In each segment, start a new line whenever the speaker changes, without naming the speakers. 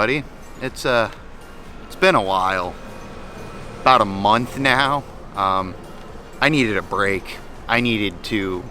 everybody. It's been a while. About a month now. I needed a break. I needed to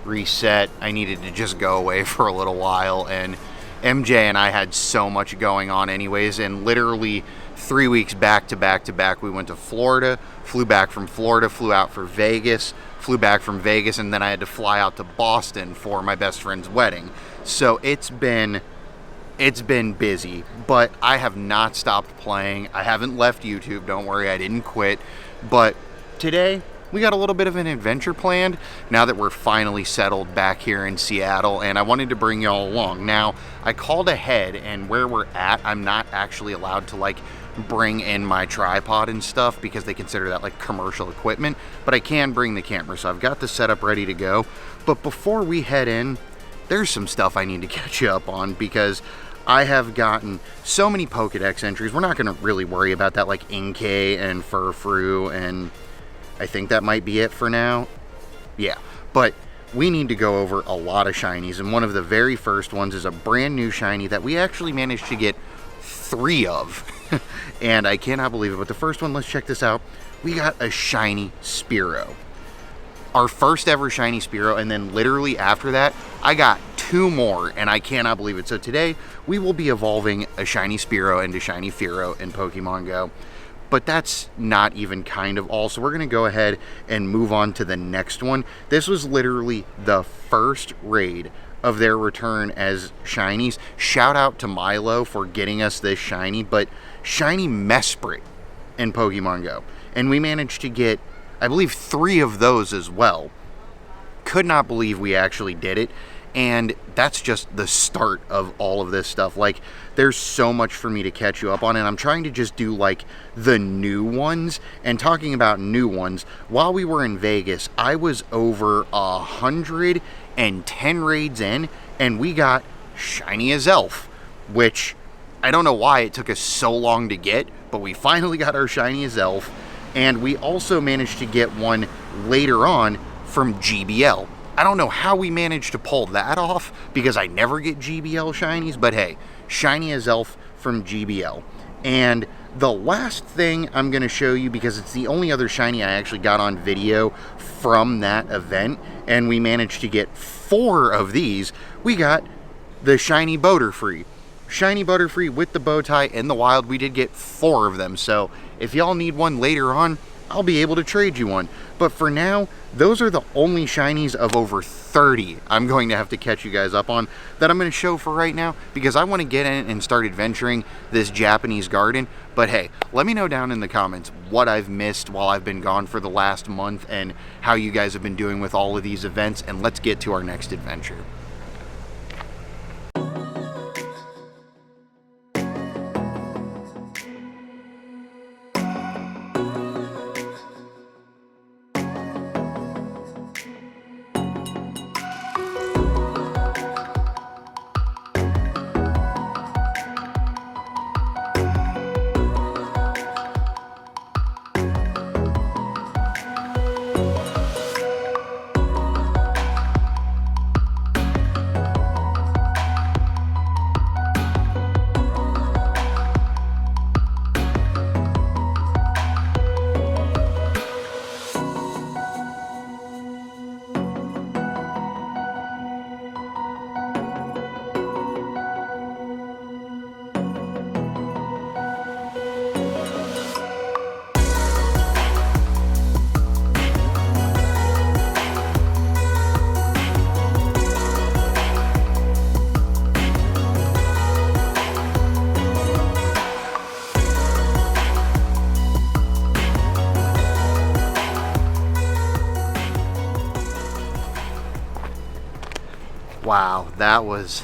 reset. I needed to just go away for a little while, and MJ and I had so much going on anyways, and literally 3 weeks back to back to back, we went to Florida, flew back from Florida, flew out for Vegas, flew back from Vegas, and then I had to fly out to Boston for my best friend's wedding. So it's been busy, but I have not stopped playing. I haven't left YouTube, don't worry, I didn't quit. But today, we got a little bit of an adventure planned now that we're finally settled back here in Seattle, and I wanted to bring y'all along. Now, I called ahead, and where we're at, I'm not actually allowed to like bring in my tripod and stuff because they consider that like commercial equipment, but I can bring the camera, so I've got the setup ready to go. But before we head in, there's some stuff I need to catch you up on because I have gotten so many Pokedex entries. We're not going to really worry about that, like Inkay and Furfrou, and I think that might be it for now. Yeah, but we need to go over a lot of shinies, and one of the very first ones is a brand new shiny that we actually managed to get 3 of. And I cannot believe it, but the first one, let's check this out. We got a shiny Spearow. Our first ever shiny Spearow, and then literally after that, I got 2 more, and I cannot believe it. So today, we will be evolving a shiny Spearow into shiny Fearow in Pokemon GO. But that's not even kind of all, so we're going to go ahead and move on to the next one. This was literally the first raid of their return as shinies. Shout out to Milo for getting us this shiny, but shiny Mesprit in Pokemon GO. And we managed to get, I believe, 3 of those as well. Could not believe we actually did it. And that's just the start of all of this stuff. Like, there's so much for me to catch you up on, and I'm trying to just do like the new ones. And talking about new ones, while we were in Vegas, I was over 110 raids in, and we got shiny Azelf, which I don't know why it took us so long to get, but we finally got our shiny Azelf. And we also managed to get one later on from GBL. I don't know how we managed to pull that off because I never get GBL shinies, but hey, shiny Azelf from GBL. And the last thing I'm going to show you, because it's the only other shiny I actually got on video from that event, and we managed to get 4 of these, we got the shiny Butterfree. Shiny Butterfree with the bow tie in the wild. We did get 4 of them, so if y'all need one later on, I'll be able to trade you one. But for now, those are the only shinies of over 30 I'm going to have to catch you guys up on that I'm going to show for right now, because I want to get in and start adventuring this Japanese garden. But hey, let me know down in the comments what I've missed while I've been gone for the last month and how you guys have been doing with all of these events, and let's get to our next adventure. Wow, that was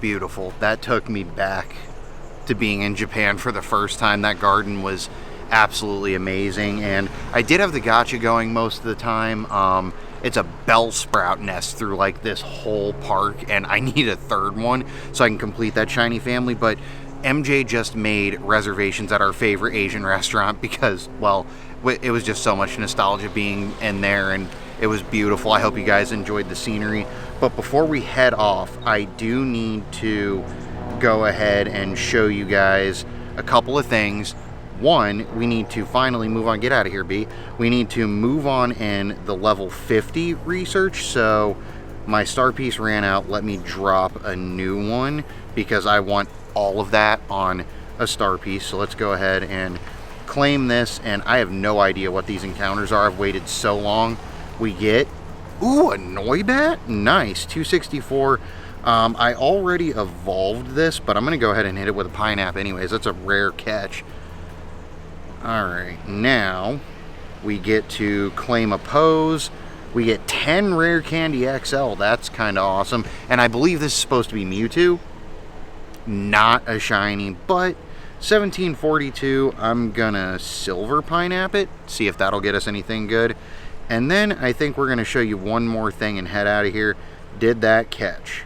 beautiful. That took me back to being in Japan for the first time. That garden was absolutely amazing, and I did have the gacha going most of the time. It's a bell sprout nest through like this whole park, and I need a 3rd one so I can complete that shiny family. But MJ just made reservations at our favorite Asian restaurant because, well, it was just so much nostalgia being in there, and it was beautiful. I hope you guys enjoyed the scenery. But before we head off, I do need to go ahead and show you guys a couple of things. One, we need to finally move on. Get out of here, B. We need to move on in the level 50 research. So my star piece ran out. Let me drop a new one because I want all of that on a star piece. So let's go ahead and claim this. And I have no idea what these encounters are. I've waited so long. We get, ooh, a Noibat. Nice, 264. I already evolved this, but I'm going to go ahead and hit it with a Pineapple anyways. That's a rare catch. Alright, now we get to claim a pose. We get 10 Rare Candy XL. That's kind of awesome. And I believe this is supposed to be Mewtwo. Not a shiny, but 1742. I'm going to Silver Pineapple it. See if that'll get us anything good. And then I think we're going to show you one more thing and head out of here. Did that catch?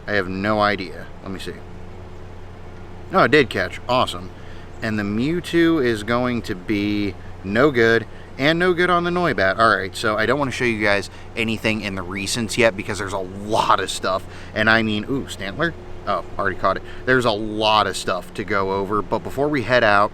I have no idea. Let me see. No, it did catch. Awesome. And the Mewtwo is going to be no good, and no good on the Noibat. Alright, so I don't want to show you guys anything in the recents yet because there's a lot of stuff. And I mean, ooh, Stantler? Oh, already caught it. There's a lot of stuff to go over. But before we head out,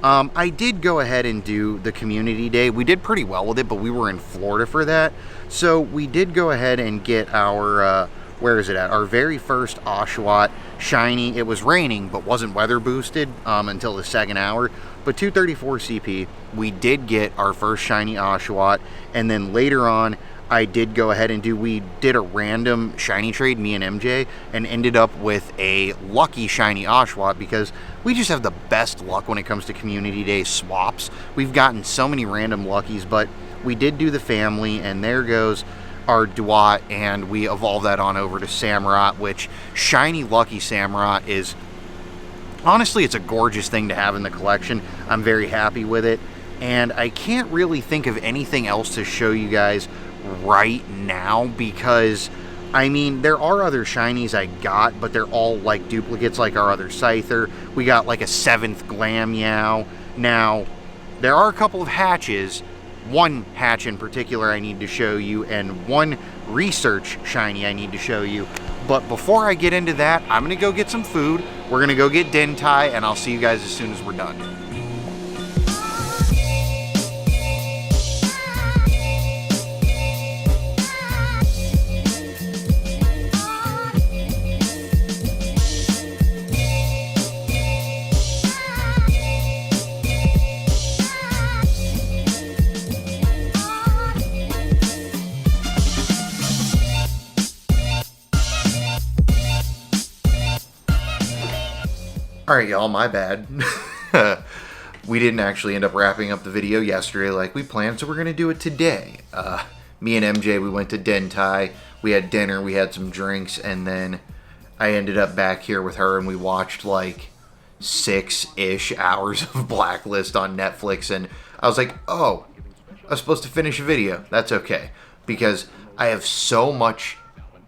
I did go ahead and do the community day. We did pretty well with it, but we were in Florida for that. So we did go ahead and get our... where is it at? Our very first Oshawott shiny. It was raining, but wasn't weather boosted until the second hour. But 234 CP, we did get our first shiny Oshawott. And then later on, I did go ahead and we did a random shiny trade, me and MJ, and ended up with a lucky shiny Oshawott because we just have the best luck when it comes to community day swaps. We've gotten so many random luckies, but we did do the family, and there goes our Dwight, and we evolve that on over to Samurott, which shiny lucky Samurott is honestly, it's a gorgeous thing to have in the collection. I'm very happy with it, and I can't really think of anything else to show you guys right now because I mean there are other shinies I got, but they're all like duplicates, like our other Scyther. We got like a 7th Glammeow. Now there are a couple of hatches. One hatch in particular I need to show you, and one research shiny I need to show you. But before I get into that, I'm going to go get some food. We're going to go get Dentai, and I'll see you guys as soon as we're done. Alright, y'all, my bad. We didn't actually end up wrapping up the video yesterday like we planned, so we're going to do it today. Me and MJ, we went to Dentai, we had dinner, we had some drinks, and then I ended up back here with her, and we watched like 6-ish hours of Blacklist on Netflix, and I was like, oh, I was supposed to finish a video. That's okay, because I have so much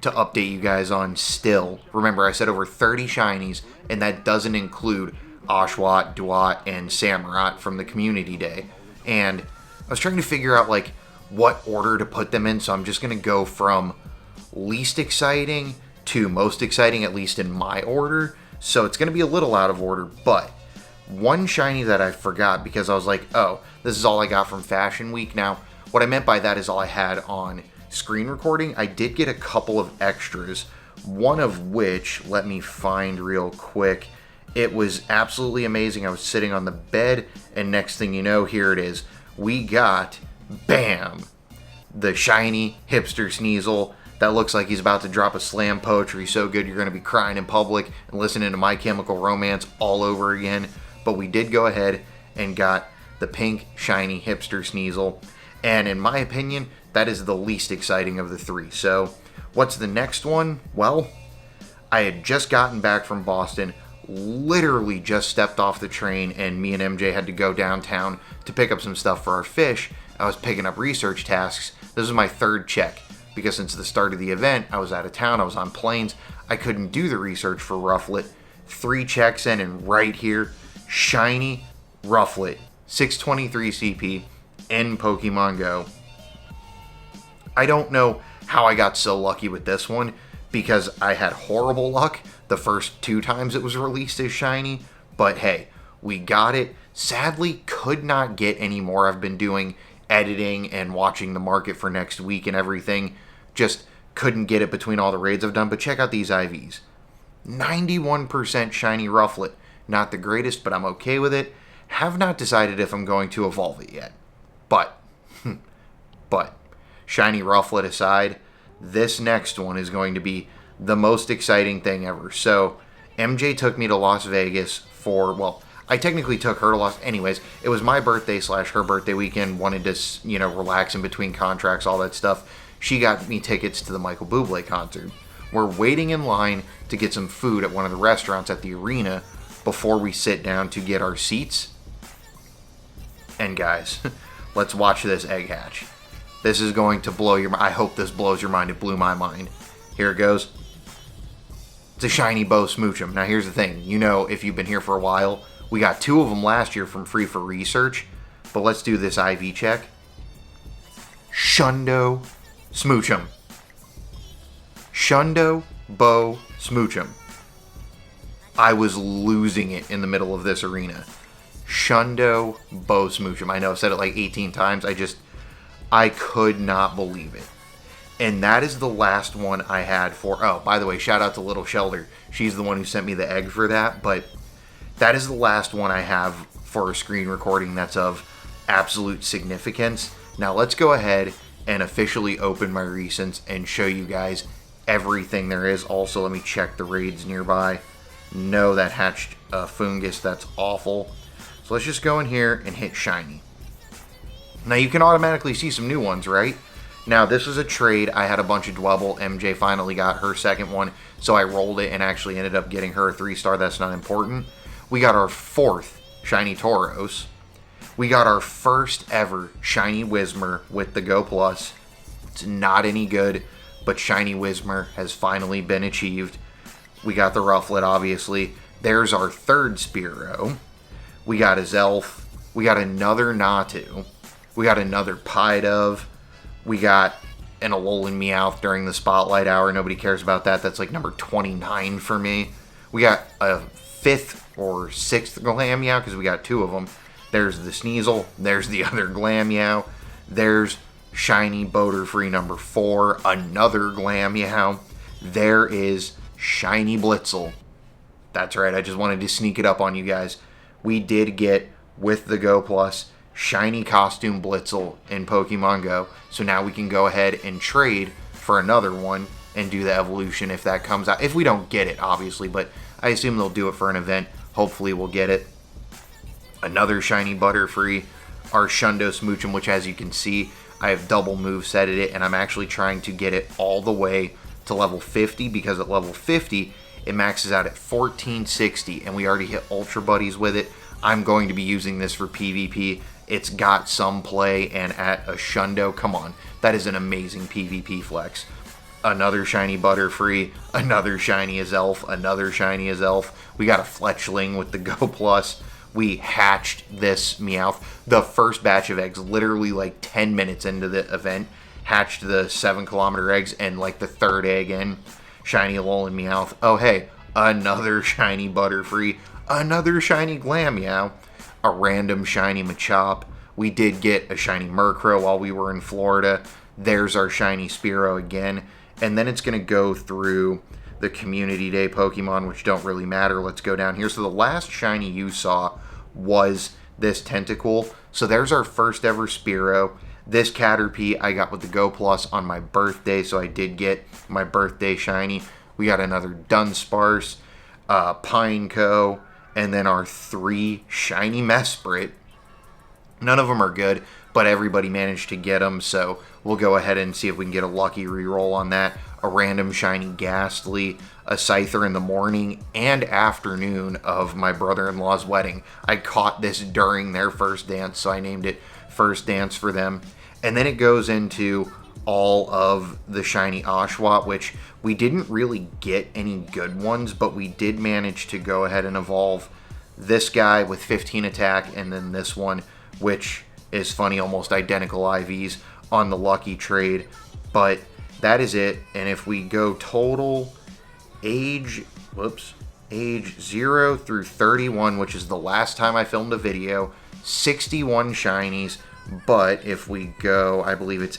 to update you guys on still. Remember, I said over 30 shinies, and that doesn't include Oshawott, Dwight, and Samurott from the community day. And I was trying to figure out like what order to put them in, so I'm just going to go from least exciting to most exciting, at least in my order. So it's going to be a little out of order, but one shiny that I forgot because I was like, oh, this is all I got from Fashion Week. Now, what I meant by that is all I had on screen recording. I did get a couple of extras, one of which, let me find real quick. It was absolutely amazing. I was sitting on the bed, and next thing you know, here it is. We got, bam, the shiny Hipster Sneasel that looks like he's about to drop a slam poetry so good you're going to be crying in public and listening to My Chemical Romance all over again. But we did go ahead and got the pink shiny Hipster Sneasel, and in my opinion, that is the least exciting of the three. So what's the next one? Well, I had just gotten back from Boston, literally just stepped off the train, and me and MJ had to go downtown to pick up some stuff for our fish. I was picking up research tasks. This was my third check, because since the start of the event, I was out of town, I was on planes, I couldn't do the research for Rufflet. 3 checks in, and right here, shiny Rufflet, 623 CP, in Pokemon GO. I don't know how I got so lucky with this one, because I had horrible luck the first 2 times it was released as shiny. But hey, we got it. Sadly, could not get any more. I've been doing editing and watching the market for next week and everything. Just couldn't get it between all the raids I've done. But check out these IVs. 91% shiny Rufflet. Not the greatest, but I'm okay with it. Have not decided if I'm going to evolve it yet. But shiny Rufflet aside, this next one is going to be the most exciting thing ever. So, MJ took me to Las Vegas for, well, I technically took her to Las, anyways, it was my birthday / her birthday weekend, wanted to, relax in between contracts, all that stuff. She got me tickets to the Michael Bublé concert. We're waiting in line to get some food at one of the restaurants at the arena before we sit down to get our seats. And guys, let's watch this egg hatch. This is going to blow your mind. I hope this blows your mind. It blew my mind. Here it goes. It's a shiny Bo Smoochum. Now here's the thing. If you've been here for a while, we got 2 of them last year from Free for Research. But let's do this IV check. SHUNDO Smoochum. SHUNDO Bo Smoochum. I was losing it in the middle of this arena. SHUNDO Bo Smoochum. I know I've said it like 18 times. I could not believe it. And that is the last one I had for... Oh, by the way, shout out to Little Shelter. She's the one who sent me the egg for that. But that is the last one I have for a screen recording that's of absolute significance. Now let's go ahead and officially open my recents and show you guys everything there is. Also, let me check the raids nearby. No, that hatched Fungus. That's awful. So let's just go in here and hit shiny. Now you can automatically see some new ones, right? Now this is a trade. I had a bunch of Dwebble. MJ finally got her second one, so I rolled it and actually ended up getting her a 3-star. That's not important. We got our 4th shiny Tauros. We got our first ever shiny Whismur with the Go Plus. It's not any good, but shiny Whismur has finally been achieved. We got the Rufflet, obviously. There's our 3rd Spearow. We got his Elf. We got another Natu. We got another Pidove. We got an Alolan Meowth during the Spotlight Hour. Nobody cares about that. That's like number 29 for me. We got a 5th or 6th Glameow because we got 2 of them. There's the Sneasel. There's the other Glameow. There's shiny Boulderfree number 4. Another Glameow. There is shiny Blitzel. That's right. I just wanted to sneak it up on you guys. We did get, with the Go Plus, shiny costume Blitzel in Pokemon Go. So now we can go ahead and trade for another one and do the evolution if that comes out. If we don't get it, obviously, but I assume they'll do it for an event. Hopefully we'll get it. Another shiny Butterfree. Our Shundo Smoochum, which as you can see, I have double movesetted it, and I'm actually trying to get it all the way to level 50, because at level 50, it maxes out at 1460, and we already hit Ultra Buddies with it. I'm going to be using this for PvP. It's got some play, and at a Shundo, come on, that is an amazing PvP flex. Another shiny Butterfree, another shiny Azelf, another shiny Azelf. We got a Fletchling with the Go Plus. We hatched this Meowth. The first batch of eggs, literally like 10 minutes into the event, hatched the 7-kilometer eggs, and like the 3rd egg in, shiny Alolan Meowth. Oh hey, another shiny Butterfree, another shiny Glameow, a random shiny Machop. We did get a shiny Murkrow while we were in Florida. There's our shiny Spearow again. And then it's going to go through the Community Day Pokemon, which don't really matter. Let's go down here. So the last shiny you saw was this Tentacool. So there's our first ever Spearow. This Caterpie I got with the Go Plus on my birthday, so I did get my birthday shiny. We got another Dunsparce, Pineco, and then our 3 shiny Mesprit. None of them are good, but everybody managed to get them, so we'll go ahead and see if we can get a lucky reroll on that. A random shiny Ghastly, a Scyther in the morning and afternoon of my brother-in-law's wedding. I caught this during their first dance, so I named it First Dance for them. And then it goes into all of the shiny Oshawott, which we didn't really get any good ones, but we did manage to go ahead and evolve this guy with 15 attack, and then this one, which is funny, almost identical IVs on the lucky trade. But that is it. And if we go total age whoops, age 0 through 31, which is the last time I filmed a video, 61 shinies. But if we go, I believe it's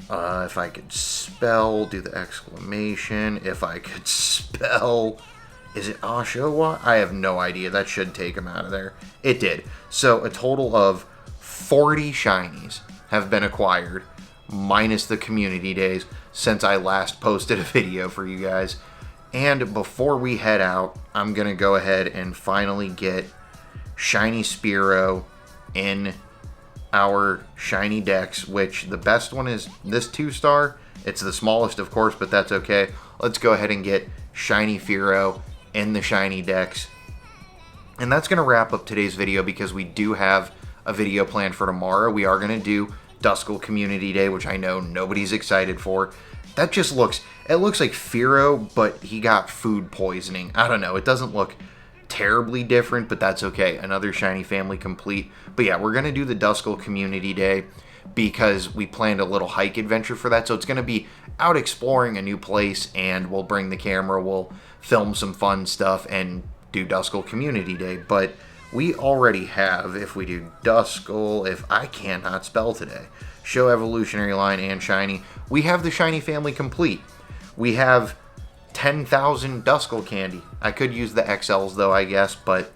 if I could spell, do the exclamation. If I could spell, is it Oshawa? I have no idea. That should take him out of there. It did. So a total of 40 shinies have been acquired, minus the community days, since I last posted a video for you guys. And before we head out, I'm going to go ahead and finally get Shiny Spearow in our shiny decks, which the best one is this 2-star. It's the smallest, of course, but that's okay. Let's go ahead and get Shiny Fearow in the shiny decks. And that's going to wrap up today's video, because we do have a video planned for tomorrow. We are going to do Duskull Community Day, which I know nobody's excited for. That just looks, it looks like Fearow, but he got food poisoning. I don't know, it doesn't look terribly different, but that's okay. Another shiny family complete. But yeah, we're going to do the Duskull Community Day because we planned a little hike adventure for that. So it's going to be out exploring a new place, and we'll bring the camera, we'll film some fun stuff, and do Duskull Community Day. But we already have, if we do Duskull, if I cannot spell today, show evolutionary line and shiny, we have the shiny family complete. We have 10,000 Duskull candy. I could use the XLs though, I guess, but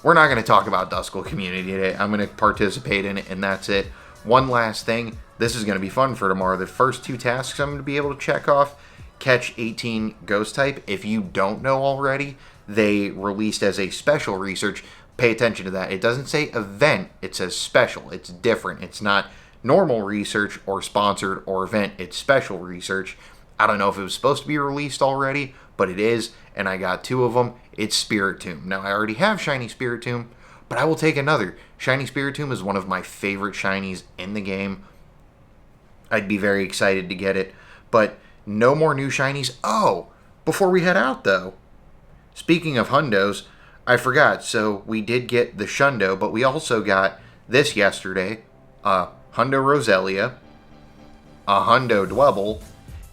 we're not going to talk about Duskull Community Day. I'm going to participate in it, and that's it. One last thing, this is going to be fun for tomorrow. The first 2 tasks I'm going to be able to check off: catch 18 ghost type. If you don't know already, they released as a special research. Pay attention to that. It doesn't say event, it says special. It's different. It's not normal research or sponsored or event. It's special research. I don't know if it was supposed to be released already, but it is, and I got 2 of them. It's Spiritomb. Now, I already have Shiny Spiritomb, but I will take another. Shiny Spiritomb is one of my favorite shinies in the game. I'd be very excited to get it, but no more new shinies. Oh, before we head out, though, speaking of hundos, I forgot. So we did get the Shundo, but we also got this yesterday, Hundo Roselia, a Hundo Dwebble,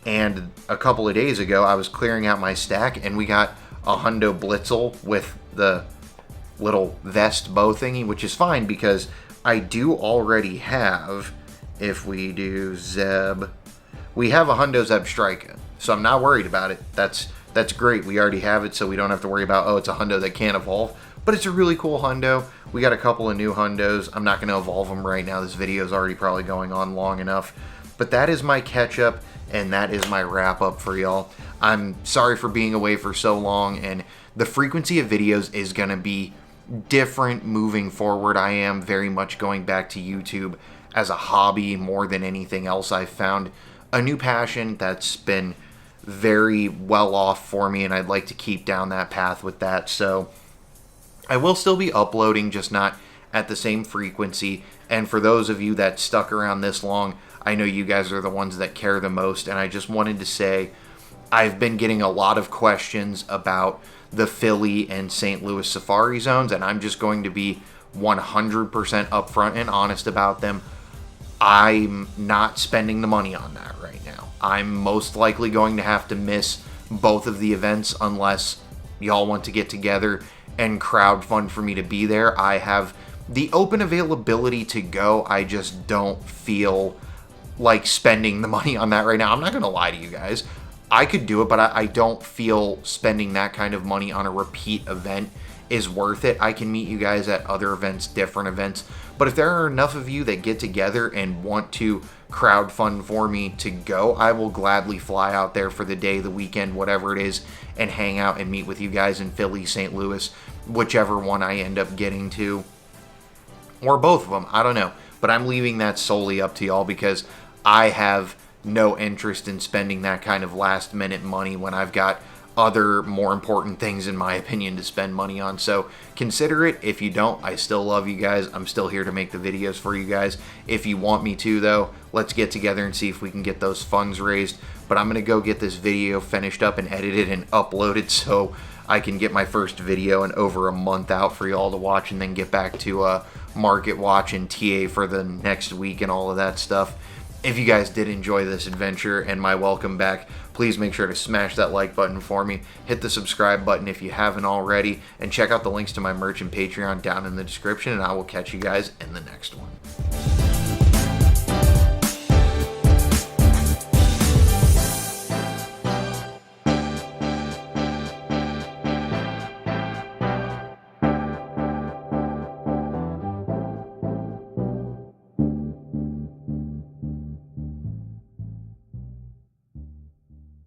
and a couple of days ago, I was clearing out my stack, and we got a Hundo Blitzel with the little vest bow thingy, which is fine because I do already have, if we do Zeb, we have a Hundo Zebstrika, so I'm not worried about it. That's great. We already have it, so we don't have to worry about, oh, it's a Hundo that can't evolve. But it's a really cool Hundo. We got a couple of new Hundos. I'm not going to evolve them right now. This video is already probably going on long enough. But that is my catch-up, and that is my wrap-up for y'all. I'm sorry for being away for so long, and the frequency of videos is going to be different moving forward. I am very much going back to YouTube as a hobby more than anything else. I've found a new passion that's been very well off for me, and I'd like to keep down that path with that. So I will still be uploading, just not at the same frequency. And for those of you that stuck around this long, I know you guys are the ones that care the most, and I just wanted to say I've been getting a lot of questions about the Philly and St. Louis Safari zones, and I'm just going to be 100% upfront and honest about them. I'm not spending the money on that right now. I'm most likely going to have to miss both of the events unless y'all want to get together and crowdfund for me to be there. I have the open availability to go. I just don't feel like spending the money on that right now. I'm not going to lie to you guys. I could do it, but I don't feel spending that kind of money on a repeat event is worth it. I can meet you guys at other events, different events. But if there are enough of you that get together and want to crowdfund for me to go, I will gladly fly out there for the day, the weekend, whatever it is, and hang out and meet with you guys in Philly, St. Louis, whichever one I end up getting to. Or both of them, I don't know. But I'm leaving that solely up to y'all because I have no interest in spending that kind of last minute money when I've got other more important things, in my opinion, to spend money on. So consider it. If you don't, I still love you guys. I'm still here to make the videos for you guys. If you want me to, though, let's get together and see if we can get those funds raised. But I'm going to go get this video finished up and edited and uploaded so I can get my first video in over a month out for y'all to watch, and then get back to Market Watch and TA for the next week and all of that stuff. If you guys did enjoy this adventure and my welcome back, please make sure to smash that like button for me, hit the subscribe button if you haven't already, and check out the links to my merch and Patreon down in the description, and I will catch you guys in the next one.